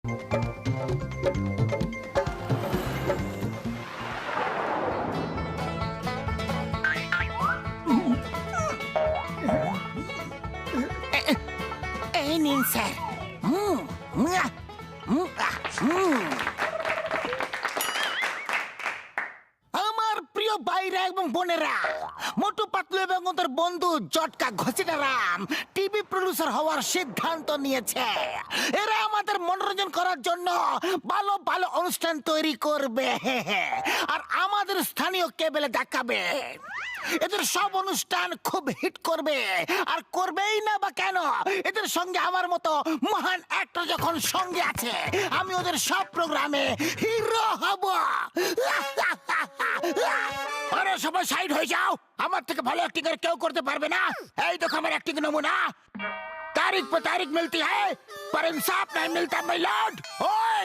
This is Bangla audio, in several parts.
এই নিন স্যার। আমার প্রিয় ভাইরা এবং বোনেরা, মোটু পাতলু এবং ওদের বন্ধু জটকা ঘসিটারাম টিভি প্রডিউসার হওয়ার সিদ্ধান্ত নিয়েছে। এরা আমাদের মনোরঞ্জন করার জন্য ভালো ভালো অনুষ্ঠান তৈরি করবে আর আমাদের স্থানীয় কেবলে দেখাবে। এদের সব অনুষ্ঠান খুব হিট করবে, আর করবেই না বা কেন, এদের সঙ্গে আমার মতো মহান অ্যাক্টর যখন সঙ্গে আছে, আমি ওদের সব প্রোগ্রামে হিরো হব। আরে সবাই সাইড হয়ে যাও, আমার থেকে ভালো অ্যাক্টিং আর কেউ করতে পারবে না। এই দেখো আমার অ্যাক্টিং নমুনা, तारीख पे तारीख मिलती है पर इंसाफ नहीं मिलता माय लॉर्ड। ओए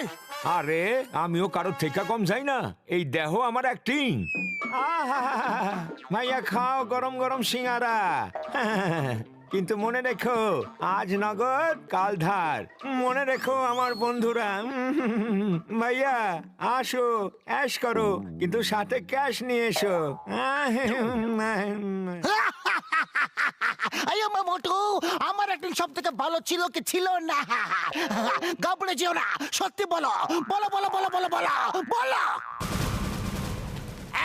আরে আমিও কারোর থেকে কম যাই না, এই দেহ আমার অ্যাক্টিং। ভাইয়া খাও গরম গরম সিঙ্গারা। কিন্তু মনে রেখো, আজ নগদ কাল ধার। মনে রেখো আমার বন্ধুরা। ভাইয়া আসো, অ্যাশ করো, কিন্তু সাথে ক্যাশ নিয়ে এসো। আইয়া মোটু, আমার অ্যাক্টিং সব থেকে ভালো ছিল কি ছিল না? গাবড়ে যেও না, সত্যি বলো বলো বলো বলো বলো বলো বলো।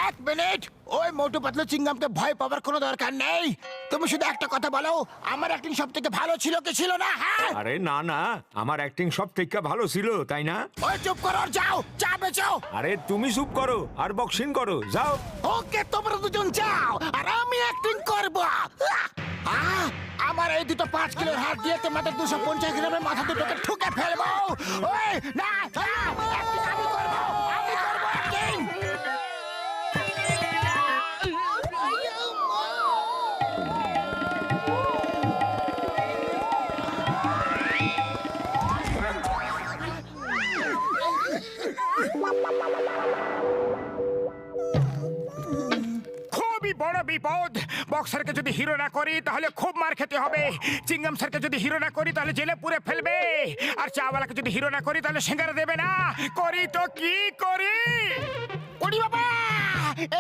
এক মিনিট, ওই মোটু পাতলু চিংগামকে ভয় পাওয়ার কোনো দরকার নেই। তুমি শুধু একটা কথা বলো, আমার অ্যাক্টিং সব থেকে ভালো ছিল কি ছিল না? হ্যাঁ, আরে না না, আমার অ্যাক্টিং সব থেকে ভালো ছিল, তাই না? ওই চুপ করো আর যাও, চা বেচো। আরে তুমি চুপ করো আর বক্সিং করো, যাও। ওকে, তোমরা দুজন যাও আর আমি অ্যাক্টিং করব। আমার এই দুটো 5 কিলোর হাত দিয়ে তোমাদের 250 গ্রামের মাথা দুটোকে ঠুকে ফেলবো। ওই না, acting আমি করব, আমি করব অ্যাক্টিং। খুবই বড় বিপদ। বক্সারকে যদি হিরো না করি তাহলে খুব মার খেতে হবে। চিংগাম স্যারকে যদি হিরো না করি তাহলে জেলে পুরে ফেলবে। আর চাওয়ালাকে যদি হিরো না করি তাহলে সিঙ্গারা দেবে না। করি তো কি করি? ওরে বাবা,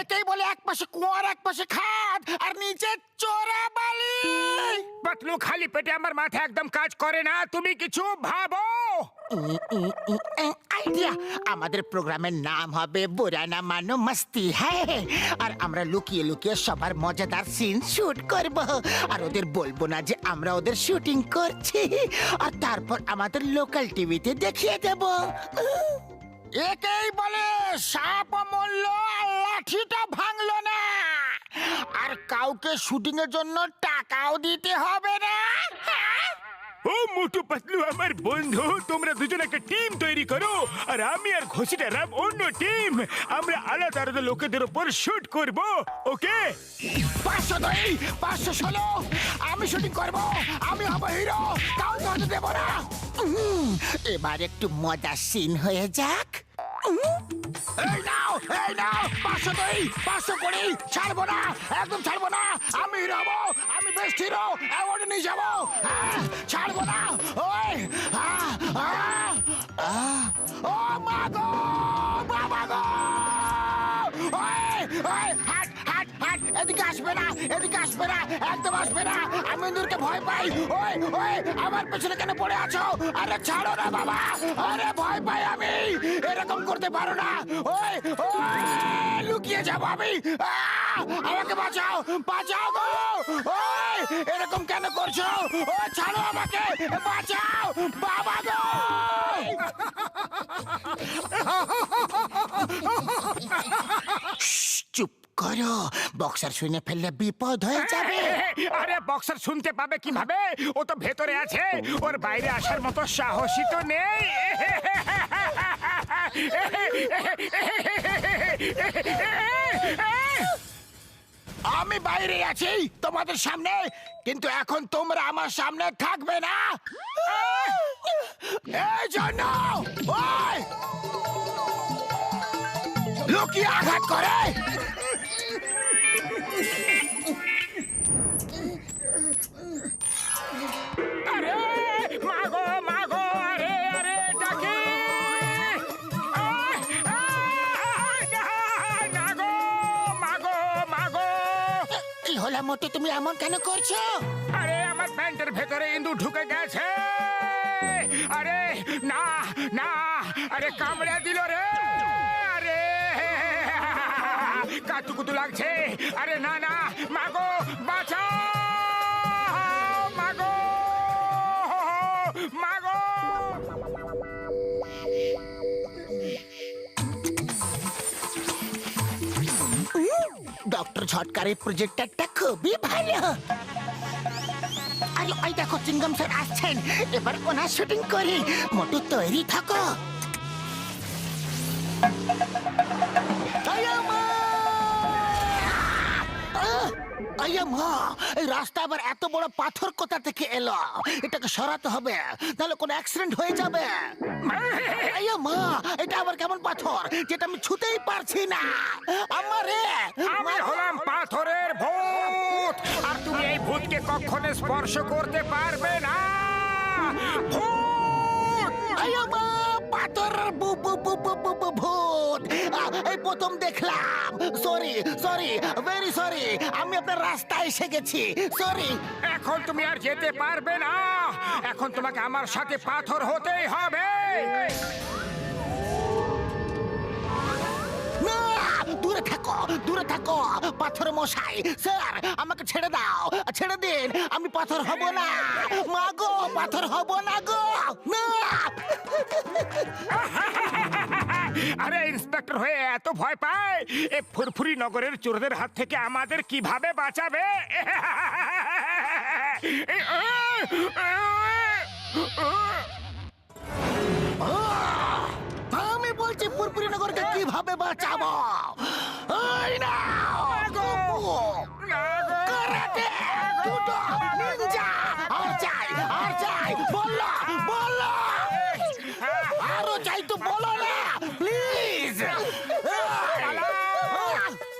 একেই বলে এক পাশে কুয়ার এক পাশে খাদ আর নিচে চোরাবালি। পাতলু, খালি পেটে আমার মাথা একদম কাজ করে না, তুমি কিছু ভাবো। আইডিয়া, আমাদের প্রোগ্রামের নাম হবে বুরা না মানো মস্তি হ্যায়। আর আমরা লুকিয়ে লুকিয়ে সবার মজাদার সিন শুট করব, আর ওদের বলবো না যে আমরা ওদের শুটিং করছি, আর তারপর আমাদের লোকাল টিভিতে দেখিয়ে দেব। একেই বলে সাপ মরল আর লাঠিটা ভাঙলো না, আর কাউকে শুটিং এর জন্য টাকাও দিতে হবে না। ও মোটু পাতলু আমার বন্ধু, তোমরা দুজন একটা টিম তৈরি করো, আর আমি আর ঘষিটারাম অন্য টিম। আমরা আলাদা আলাদা লোকেদের উপর শুট করব, ওকে? 502, 516, আমি শুটিং করব, আমি হব হিরো, কাউ ধরতে দেব না। এবার একটু মজার সিন হয়ে যাক। এই নাও 502, 520, ছাড়বো না, একদম ছাড়বো না। আমি হিরো হবো, আমি বেস্ট হিরো, অ্যাওয়ার্ড নিয়ে যাবো। ছাড়বো না। ওই ও মা গো, বাবা গো, ওই হাট হাট হাট, এদিকে আসবে না, এদিকে আসবে না, একদম আসবে না। আমি ইন্দুরকে ভয় পাই। ওই ওই আমার পেছনে কেন পড়ে আছো? আরে ছাড়ো না বাবা, আরে ভয় পাই আমি, এরকম করতে পারো না। ওই ওই লুকিয়ে যাবো আমি, আমাকে বাঁচাও, বাঁচাও গো। ওই এরকম কেন করছো? ও ছাড়ো আমাকে, বাঁচাও বাবা গো। চুপ করো, বক্সার শুনে ফেললে বিপদ হয়ে যাবে। আরে বক্সার শুনতে পাবে কিভাবে? ও তো ভেতরে আছে, ওর বাইরে আসার মতো সাহসী তো নেই। আমি বাইরে আছি তোমাদের সামনে, কিন্তু এখন তোমরা আমার সামনে থাকবে না। এই জন্য ওই লুকিয়ে আঘাত করে। আরে মাগো মাগো, আরে আরে ডাকি। মোটু তুমি এমন কেন করছো? আরে আমার প্যান্টের ভেতরে ইঁদুর ঢুকে গেছে। আরে না না, আরে কামড়ে দিল রে। আরে কাতুকুতু লাগছে। আরে না না, মাগো বাঁচাও, মাগো মাগো। ডক্টর ঝটকার এই প্রজেক্টরটা খুবই ভালো। আরে ওই দেখো চিংগাম স্যার আসছেন, এবার ওনার শুটিং করি। মোটু তৈরি থাকো। এই রাস্তা আবার এত বড় পাথর কোথা থেকে এলো? এটাকে সরাতে হবে, তাহলে কোনো অ্যাক্সিডেন্ট হয়ে যাবে। আইয়া মা, এটা আবার কেমন পাথর যেটা আমি ছুতেই পারছি না? আমারে আমি হলাম পাথরের ভূত, আর তুমি এই ভূতকে কখনো স্পর্শ করতে পারবে না। ভূত! আইয়া মা, পাথর ভূত এই প্রথম দেখলাম। সরি সরি, ভেরি সরি, আমি আপনার রাস্তায় এসে গেছি। সরি। এখন তুমি আর যেতে পারবে না। এখন তোমাকে আমার সাথে পাথর হতেই হবে। না, দূরে থাকো, দূরে থাকো পাথর মশাই। স্যার আমাকে ছেড়ে দাও, ছেড়ে দিন, আমি পাথর হব না। মা গো, পাথর হব না গো। না। আরে ইন্সপেক্টর হয়ে এত ভয় পায়, এ ফুরফুরি নগরের চোরদের হাত থেকে আমাদের কিভাবে বাঁচাবে? আমি বলছি পুরপুরি নগরকে কিভাবে বাঁচাবো? ওই না, কারাতে, জুডো, নিনজা, আর চাই, আর চাই, বলো, বলো, আরো চাই তো বলো না, প্লিজ।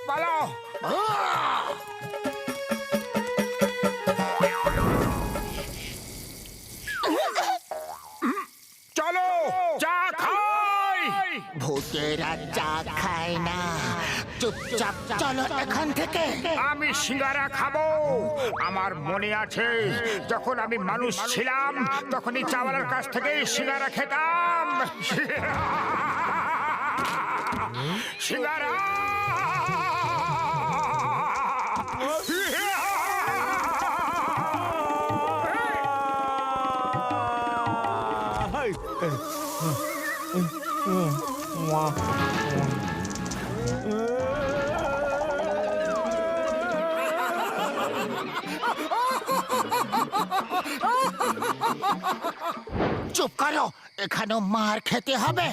বলো। চলো চা খাই। ভূতেরা চা খায় না, চুপচাপ চলো এখান থেকে। আমি সিঙ্গারা খাবো। আমার মনে আছে যখন আমি মানুষ ছিলাম তখনই চাওয়ালার কাছ থেকে সিঙ্গারা খেতাম। সিঙ্গারা। চুপ করো, এখানেও মার খেতে হবে।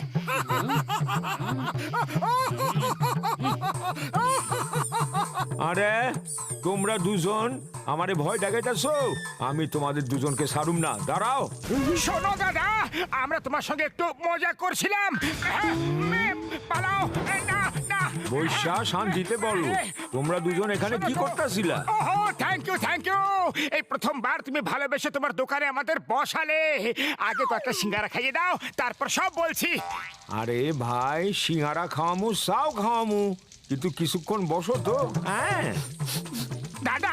আরে তোমরা দুজন আমারে ভয় দেখাইতেছো? আমি তোমাদের দুজনকে ছাড়ুম না, দাঁড়াও। শোনো দাদা, আমরা তোমার সঙ্গে একটু মজা করছিলাম। পালাও। না না, বৈশা শান্তিতে বলো, তোমরা দুজন এখানে কি করতেছিলা? ওহো, থ্যাংক ইউ থ্যাংক ইউ। এই প্রথমবার তুমি ভালোবেসে তোমার দোকানে আমাদের বসালে। আগে তো একটা সিঙ্গারা খাইয়ে দাও, তারপর সব বলছি। আরে ভাই, সিঙ্গারা খাওয়ামু, চাও খাওয়ামু, কিন্তু কিছুক্ষণ বসো তো। হ্যাঁ দাদা,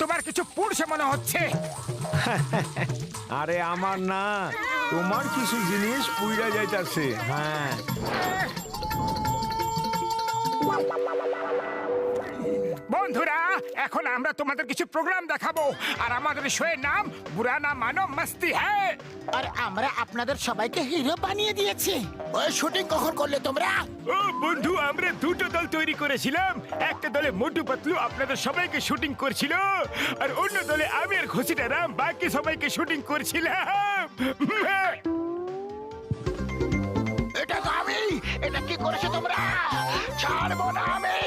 তোমার কিছু পুড়ছে মনে হচ্ছে। আরে আমার না, তোমার কিছু জিনিস পুইরা যাইতাছে। হ্যাঁ বন্ধুরা, এখন আমরা তোমাদের কিছু প্রোগ্রাম দেখাবো, আর আমাদের শোয়ের নাম বুরা না মানো মাস্তি হ্যায়। আর আমরা আপনাদের সবাইকে হিরো বানিয়ে দিয়েছি। ওই শুটিং কখন করলে তোমরা? ও বন্ধু, আমরা দুটো দল তৈরি করেছিলাম। একটা দলে মোটু পাতলু আপনাদের সবাইকে শুটিং করছিল, আর অন্য দলে আমি আর ঘষিটা রাম বাকি সবাইকে শুটিং করছিলাম। এটা তো আমি। এটা কি করেছো তোমরা? ছাড়বো না আমি,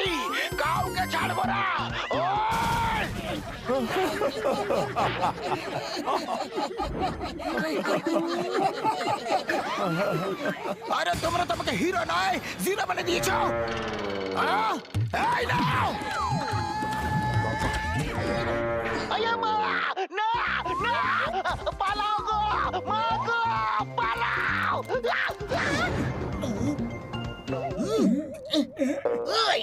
কাউকে ছাড়বো না। আরে তোমরা তো আমাকে হিরো নয়, জিরো বানিয়ে দিয়েছো। এই নাও। আয়া মা, না না, পালাও গো, মা গো, পালাও। ওই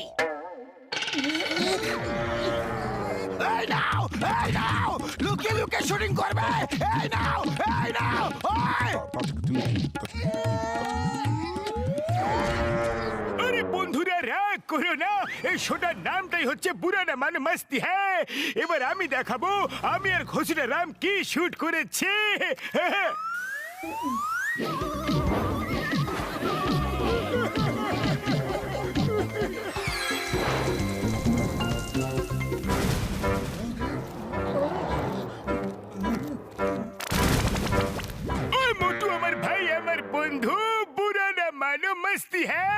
এই না, শুটিং করবে। এই নাও, এই নাও, ওই! আরে বন্ধুরা রাগ করো না, এই শোটার নামটাই হচ্ছে পুরানা মানে মস্তি। হ্যাঁ, এবার আমি দেখাবো আমি আর ঘোষণা রাম কি শুট করেছে। ওই মোটু আমার ভাই, আমার বন্ধু, পুরানা মানো মস্তি। হ্যাঁ,